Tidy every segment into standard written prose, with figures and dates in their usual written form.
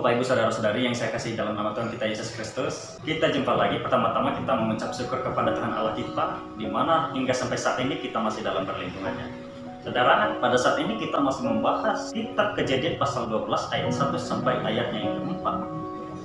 Bapak Ibu Saudara-saudari yang saya kasih dalam nama Tuhan kita Yesus Kristus. Kita jumpa lagi. Pertama-tama kita mengucap syukur kepada Tuhan Allah kita, di mana hingga sampai saat ini kita masih dalam perlindungannya. Saudara, pada saat ini kita masih membahas kitab Kejadian pasal 12 ayat 1 sampai ayatnya yang keempat.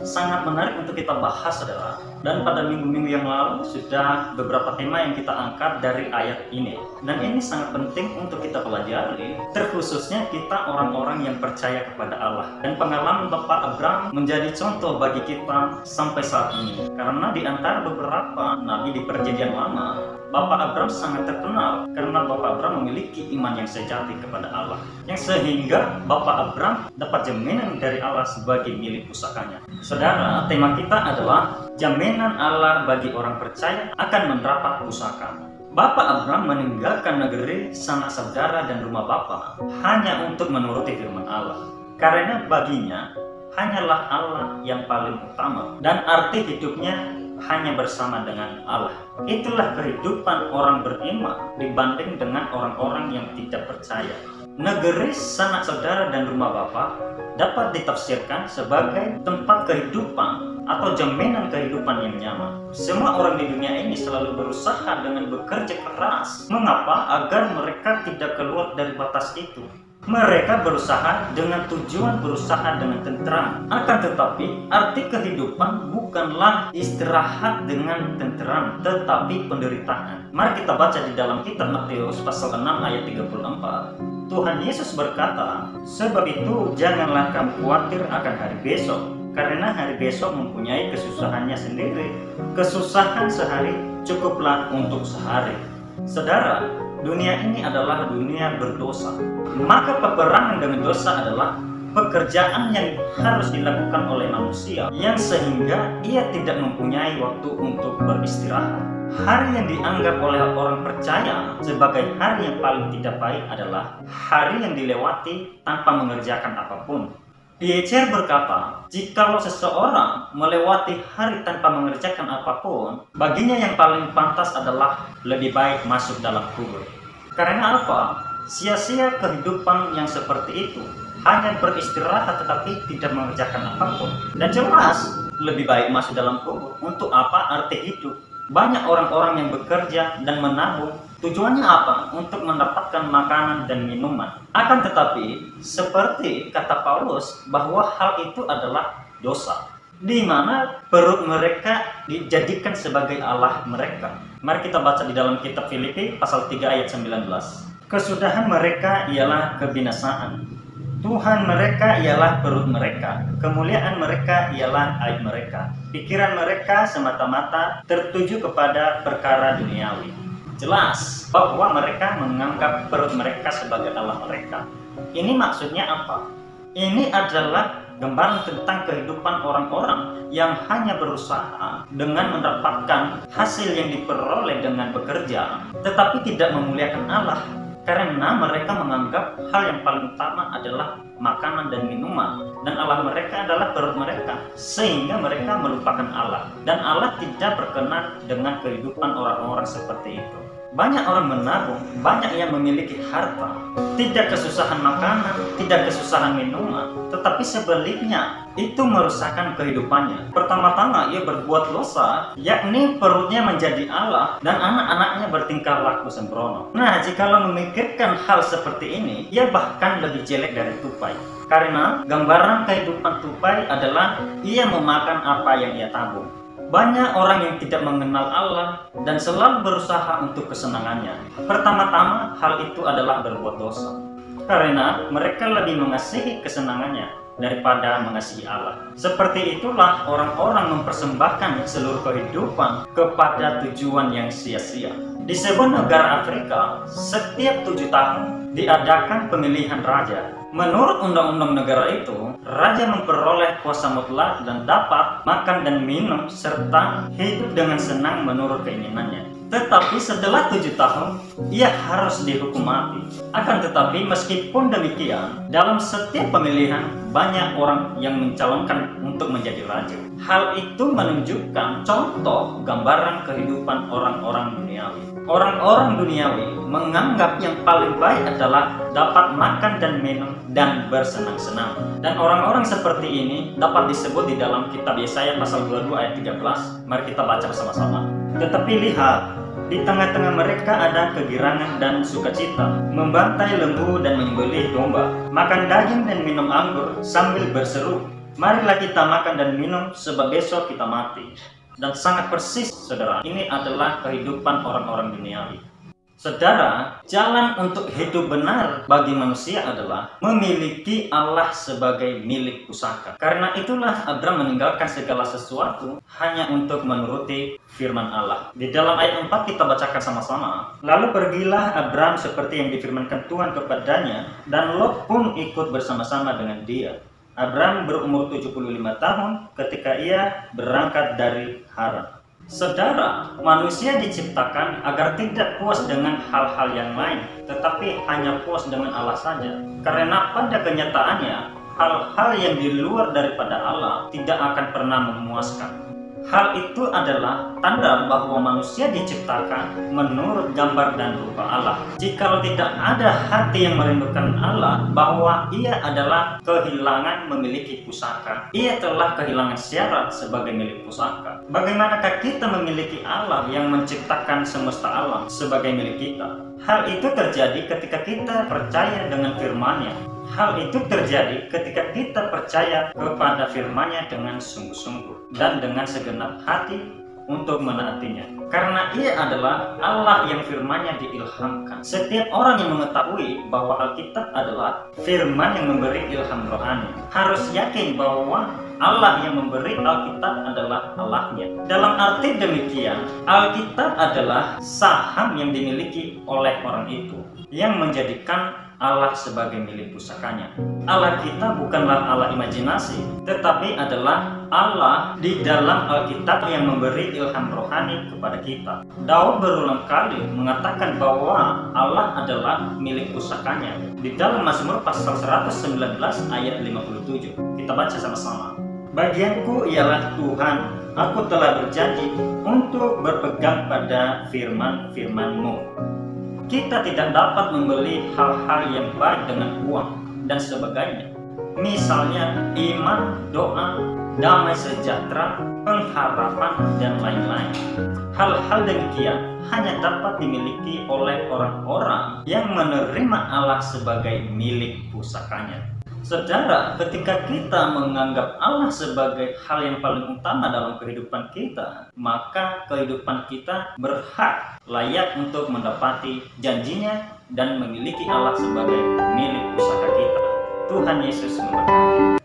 Sangat menarik untuk kita bahas, saudara. Dan pada minggu-minggu yang lalu sudah beberapa tema yang kita angkat dari ayat ini. Dan ini sangat penting untuk kita pelajari, terkhususnya kita orang-orang yang percaya kepada Allah. Dan pengalaman Bapak Abraham menjadi contoh bagi kita sampai saat ini. Karena di antara beberapa nabi di Perjanjian Lama, Bapak Abraham sangat terkenal karena Bapak Abraham memiliki iman yang sejati kepada Allah. Yang sehingga Bapak Abraham dapat jaminan dari Allah sebagai milik pusakanya. Saudara, tema kita adalah jaminan Allah bagi orang percaya akan mendapat pusaka. Bapak Abraham meninggalkan negeri, sanak saudara dan rumah Bapa hanya untuk menuruti firman Allah. Karena baginya hanyalah Allah yang paling utama dan arti hidupnya hanya bersama dengan Allah. Itulah kehidupan orang beriman dibanding dengan orang-orang yang tidak percaya. Negeri, sanak saudara dan rumah Bapa dapat ditafsirkan sebagai tempat kehidupan atau jaminan kehidupan yang nyaman. Semua orang di dunia ini selalu berusaha dengan bekerja keras. Mengapa? Agar mereka tidak keluar dari batas itu. Mereka berusaha dengan tujuan berusaha dengan tenteram. Akan tetapi arti kehidupan bukanlah istirahat dengan tenteram, tetapi penderitaan. Mari kita baca di dalam kitab Matius pasal 6 ayat 34. Tuhan Yesus berkata, "Sebab itu janganlah kamu khawatir akan hari besok, karena hari besok mempunyai kesusahannya sendiri. Kesusahan sehari cukuplah untuk sehari." Saudara, dunia ini adalah dunia berdosa. Maka peperangan dengan dosa adalah pekerjaan yang harus dilakukan oleh manusia, yang sehingga ia tidak mempunyai waktu untuk beristirahat. Hari yang dianggap oleh orang percaya sebagai hari yang paling tidak baik adalah hari yang dilewati tanpa mengerjakan apapun. Diecer berkata, jikalau seseorang melewati hari tanpa mengerjakan apapun, baginya yang paling pantas adalah lebih baik masuk dalam kubur. Karena apa? Sia-sia kehidupan yang seperti itu, hanya beristirahat tetapi tidak mengerjakan apapun. Dan jelas, lebih baik masuk dalam kubur. Untuk apa arti hidup? Banyak orang-orang yang bekerja dan menabung, tujuannya apa? Untuk mendapatkan makanan dan minuman. Akan tetapi, seperti kata Paulus, bahwa hal itu adalah dosa, di mana perut mereka dijadikan sebagai Allah mereka. Mari kita baca di dalam kitab Filipi pasal 3 ayat 19. Kesudahan mereka ialah kebinasaan. Tuhan mereka ialah perut mereka, kemuliaan mereka ialah aib mereka. Pikiran mereka semata-mata tertuju kepada perkara duniawi. Jelas bahwa mereka menganggap perut mereka sebagai Allah mereka. Ini maksudnya apa? Ini adalah gambaran tentang kehidupan orang-orang yang hanya berusaha dengan mendapatkan hasil yang diperoleh dengan bekerja, tetapi tidak memuliakan Allah. Karena mereka menganggap hal yang paling utama adalah makanan dan minuman, dan Allah mereka adalah perut mereka, sehingga mereka melupakan Allah. Dan Allah tidak berkenan dengan kehidupan orang-orang seperti itu. Banyak orang menabung, banyak yang memiliki harta, tidak kesusahan makanan, tidak kesusahan minuman, tetapi sebaliknya itu merusakkan kehidupannya. Pertama-tama ia berbuat dosa, yakni perutnya menjadi Allah dan anak-anaknya bertingkah laku sembrono. Nah, jikalau memikirkan hal seperti ini, ia bahkan lebih jelek dari tupai. Karena gambaran kehidupan tupai adalah ia memakan apa yang ia tabung. Banyak orang yang tidak mengenal Allah dan selalu berusaha untuk kesenangannya. Pertama-tama hal itu adalah berbuat dosa, karena mereka lebih mengasihi kesenangannya daripada mengasihi Allah. Seperti itulah orang-orang mempersembahkan seluruh kehidupan kepada tujuan yang sia-sia. Di sebuah negara Afrika, setiap 7 tahun diadakan pemilihan raja. Menurut undang-undang negara itu, raja memperoleh kuasa mutlak dan dapat makan dan minum serta hidup dengan senang menurut keinginannya. Tetapi setelah 7 tahun, ia harus dihukum mati. Akan tetapi meskipun demikian, dalam setiap pemilihan banyak orang yang mencalonkan untuk menjadi raja. Hal itu menunjukkan contoh gambaran kehidupan orang-orang duniawi. Orang-orang duniawi menganggap yang paling baik adalah dapat makan dan minum dan bersenang-senang. Dan orang-orang seperti ini dapat disebut di dalam kitab Yesaya pasal 22 ayat 13. Mari kita baca bersama-sama. Tetapi lihat, di tengah-tengah mereka ada kegirangan dan sukacita, membantai lembu dan menyembelih domba, makan daging dan minum anggur sambil berseru, marilah kita makan dan minum sebab besok kita mati. Dan sangat persis, saudara, ini adalah kehidupan orang-orang duniawi. Saudara, jalan untuk hidup benar bagi manusia adalah memiliki Allah sebagai milik pusaka. Karena itulah Abraham meninggalkan segala sesuatu hanya untuk menuruti firman Allah. Di dalam ayat 4 kita bacakan sama-sama. Lalu pergilah Abraham seperti yang difirmankan Tuhan kepadanya, dan Lot pun ikut bersama-sama dengan dia. Abraham berumur 75 tahun ketika ia berangkat dari Haran. Saudara, manusia diciptakan agar tidak puas dengan hal-hal yang lain, tetapi hanya puas dengan Allah saja. Karena pada kenyataannya, hal-hal yang di luar daripada Allah tidak akan pernah memuaskan. Hal itu adalah tanda bahwa manusia diciptakan menurut gambar dan rupa Allah. Jikalau tidak ada hati yang merindukan Allah, bahwa ia adalah kehilangan memiliki pusaka, ia telah kehilangan syarat sebagai milik pusaka. Bagaimanakah kita memiliki Allah yang menciptakan semesta alam sebagai milik kita? Hal itu terjadi ketika kita percaya dengan firman-Nya. Hal itu terjadi ketika kita percaya kepada firman-Nya dengan sungguh-sungguh dan dengan segenap hati untuk menaatinya. Karena ia adalah Allah yang firman-Nya diilhamkan. Setiap orang yang mengetahui bahwa Alkitab adalah firman yang memberi ilham rohani harus yakin bahwa Allah yang memberi Alkitab adalah Allahnya. Dalam arti demikian, Alkitab adalah saham yang dimiliki oleh orang itu, yang menjadikan Allah sebagai milik pusakanya. Allah kita bukanlah Allah imajinasi, tetapi adalah Allah di dalam Alkitab yang memberi ilham rohani kepada kita. Daud berulang kali mengatakan bahwa Allah adalah milik pusakanya. Di dalam Mazmur pasal 119 ayat 57. Kita baca sama-sama. Bagianku ialah Tuhan, aku telah berjanji untuk berpegang pada firman-firman-Mu. Kita tidak dapat membeli hal-hal yang baik dengan uang dan sebagainya. Misalnya iman, doa, damai sejahtera, pengharapan, dan lain-lain. Hal-hal demikian hanya dapat dimiliki oleh orang-orang yang menerima Allah sebagai milik pusakanya. Saudara, ketika kita menganggap Allah sebagai hal yang paling utama dalam kehidupan kita, maka kehidupan kita berhak, layak untuk mendapati janjinya dan memiliki Allah sebagai milik pusaka kita. Tuhan Yesus memberkati.